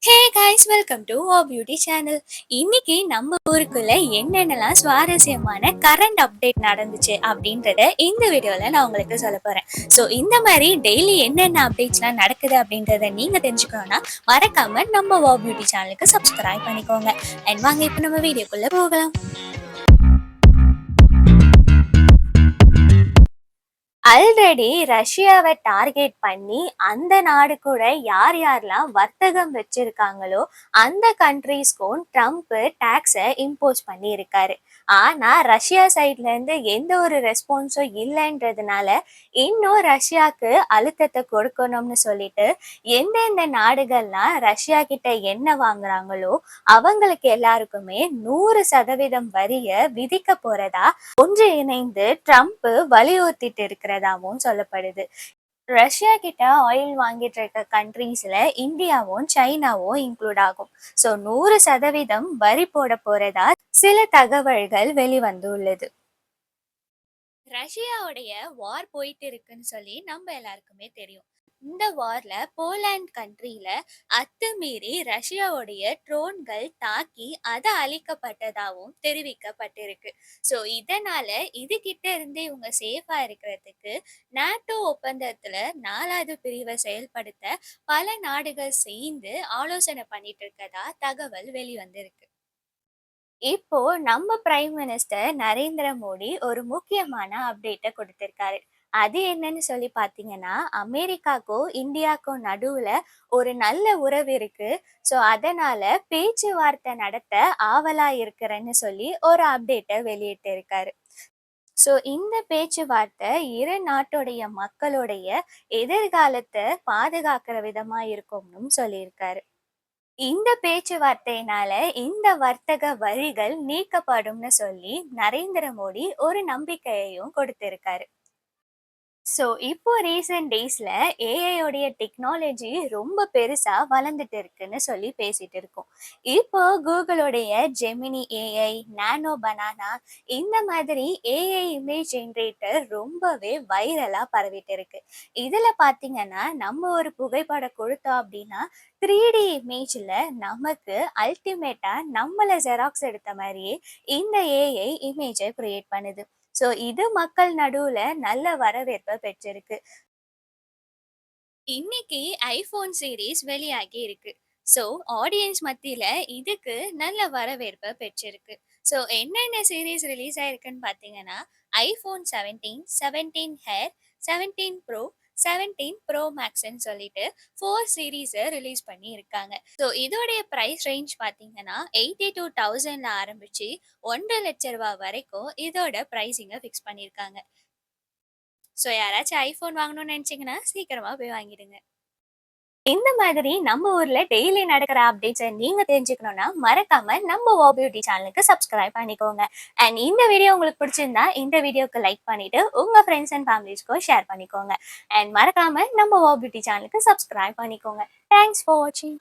Hey guys, welcome to O beauty channel. இன்னைக்கு நம்ம ஊருக்குள்ள என்னென்னலாம் சுவாரஸ்யமான கரண்ட் அப்டேட் நடந்துச்சு அப்படின்றத இந்த வீடியோல நான் உங்களுக்கு சொல்ல போறேன். ஸோ இந்த மாதிரி டெய்லி என்னென்ன அப்டேட்ஸ்லாம் நடக்குது அப்படின்றத நீங்க தெரிஞ்சுக்கணும்னா மறக்காம நம்ம ஓ பியூட்டி சேனலுக்கு சப்ஸ்கிரைப் பண்ணிக்கோங்க. அண்ட் வாங்க இப்போ நம்ம வீடியோக்குள்ள போகலாம். ஆல்ரெடி ரஷ்யாவை டார்கெட் பண்ணி அந்த நாடு கூட யார் யாரெல்லாம் வர்த்தகம் வச்சிருக்காங்களோ அந்த கண்ட்ரீஸ்க்கும் ட்ரம்ப் டாக்ஸை இம்போஸ் பண்ணி இருக்காரு. ஆனா ரஷ்யா சைட்ல இருந்து எந்த ஒரு ரெஸ்பான்ஸும் இல்லைன்றதுனால இன்னும் ரஷ்யாவுக்கு அழுத்தத்தை கொடுக்கணும்னு சொல்லிட்டு எந்தெந்த நாடுகள்லாம் ரஷ்யா கிட்ட என்ன வாங்குறாங்களோ அவங்களுக்கு எல்லாருக்குமே 100% வரிய விதிக்க போறதா ஒன்று இணைந்து ட்ரம்ப் வலியுறுத்திட்டு இருக்கிறதாவும் சொல்லப்படுது. ரஷ்யா கிட்ட ஆயில் வாங்கிட்டு இருக்க கண்ட்ரீஸ்ல இந்தியாவும் சைனாவும் இன்க்ளூட் ஆகும். ஸோ 100% வரி போட போறதா சில தகவல்கள் வெளிவந்துள்ளது. ரஷ்யாவுடைய வார் போயிட்டு இருக்குன்னு சொல்லி நம்ம எல்லாருக்குமே தெரியும். இந்த வார்ல போலாந்து கண்ட்ரியில அத்துமீறி ரஷ்யாவுடைய ட்ரோன்கள் தாக்கி அது அழிக்கப்பட்டதாகவும் தெரிவிக்கப்பட்டிருக்கு. ஸோ இதனால இது கிட்ட இருந்து இவங்க சேஃபா இருக்கிறதுக்கு நாட்டோ ஒப்பந்தத்துல 4வது பிரிவை செயல்படுத்த பல நாடுகள் சேர்ந்து ஆலோசனை பண்ணிட்டு இருக்கதா தகவல் வெளிவந்திருக்கு. இப்போ நம்ம பிரைம் மினிஸ்டர் நரேந்திர மோடி ஒரு முக்கியமான அப்டேட்டை கொடுத்திருக்காரு. அது என்னன்னு சொல்லி பார்த்தீங்கன்னா, அமெரிக்காக்கும் இந்தியாவுக்கும் நடுவுல ஒரு நல்ல உறவு இருக்கு. ஸோ அதனால பேச்சுவார்த்தை நடத்த ஆவலா இருக்கிறேன்னு சொல்லி ஒரு அப்டேட்டை வெளியிட்டு இருக்காரு. ஸோ இந்த பேச்சுவார்த்தை இரு நாட்டுடைய மக்களுடைய எதிர்காலத்தை பாதுகாக்கிற விதமா இருக்கும்னு சொல்லியிருக்காரு. இந்த பேச்சுவார்த்தையினால இந்த வர்த்தக வரிகள் நீக்கப்படும்னு சொல்லி நரேந்திர மோடி ஒரு நம்பிக்கையையும் கொடுத்திருக்காரு. ஸோ இப்போ ரீசெண்ட் டேஸ்ல ஏஐயோடைய டெக்னாலஜி ரொம்ப பெருசா வளர்ந்துட்டு இருக்குன்னு சொல்லி பேசிட்டு இருக்கோம். இப்போ கூகுளோடைய ஜெமினி ஏஐ, நானோ பனானா இந்த மாதிரி ஏஐ இமேஜ் ஜென்ரேட்டர் ரொம்பவே வைரலா பரவிட்டு இருக்கு. இதுல பாத்தீங்கன்னா நம்ம ஒரு புகைப்படம் கொடுத்தோம் அப்படின்னா 3D இமேஜ்ல நமக்கு அல்டிமேட்டா நம்மள ஜெராக்ஸ் எடுத்த மாதிரியே இந்த ஏஐ இமேஜை கிரியேட் பண்ணுது. ஸோ இது மக்கள் நடுவுல நல்ல வரவேற்பை பெற்றிருக்கு. இன்னைக்கு ஐபோன் சீரீஸ் வெளியாகி இருக்கு. ஸோ ஆடியன்ஸ் மத்தியில இதுக்கு நல்ல வரவேற்பை பெற்றிருக்கு. ஸோ என்னென்ன சீரீஸ் ரிலீஸ் ஆயிருக்குன்னு பார்த்தீங்கன்னா, ஐபோன் 17, 17 ஹேர், 17 ப்ரோ, 17 ப்ரோ மேக்ஸ்ன்னு சொல்லிட்டு 4 சீரீஸை ரிலீஸ் பண்ணி இருக்காங்க. ஸோ இதோடைய ப்ரைஸ் ரேஞ்ச் பார்த்தீங்கன்னா 82,000ல ஆரம்பிச்சு 1,00,000 வரைக்கும் இதோட ப்ரைஸிங்கை ஃபிக்ஸ் பண்ணியிருக்காங்க. ஸோ யாராச்சும் ஐஃபோன் வாங்கணும்னு நினைச்சீங்கன்னா சீக்கிரமா போய் வாங்கிடுங்க. இந்த மாதிரி நம்ம ஊர்ல டெய்லி நடக்கிற அப்டேட்ஸை நீங்க தெரிஞ்சுக்கணும்னா மறக்காம நம்ம ஓ பியூட்டி சேனலுக்கு சப்ஸ்கிரைப் பண்ணிக்கோங்க. அண்ட் இந்த வீடியோ உங்களுக்கு பிடிச்சிருந்தா இந்த வீடியோக்கு லைக் பண்ணிட்டு உங்க ஃப்ரெண்ட்ஸ் அண்ட் ஃபேமிலிஸ்க்கும் ஷேர் பண்ணிக்கோங்க. அண்ட் மறக்காம நம்ம ஓ பியூட்டி சேனலுக்கு சப்ஸ்கிரைப் பண்ணிக்கோங்க. தேங்க்ஸ் ஃபார் வாட்சிங்.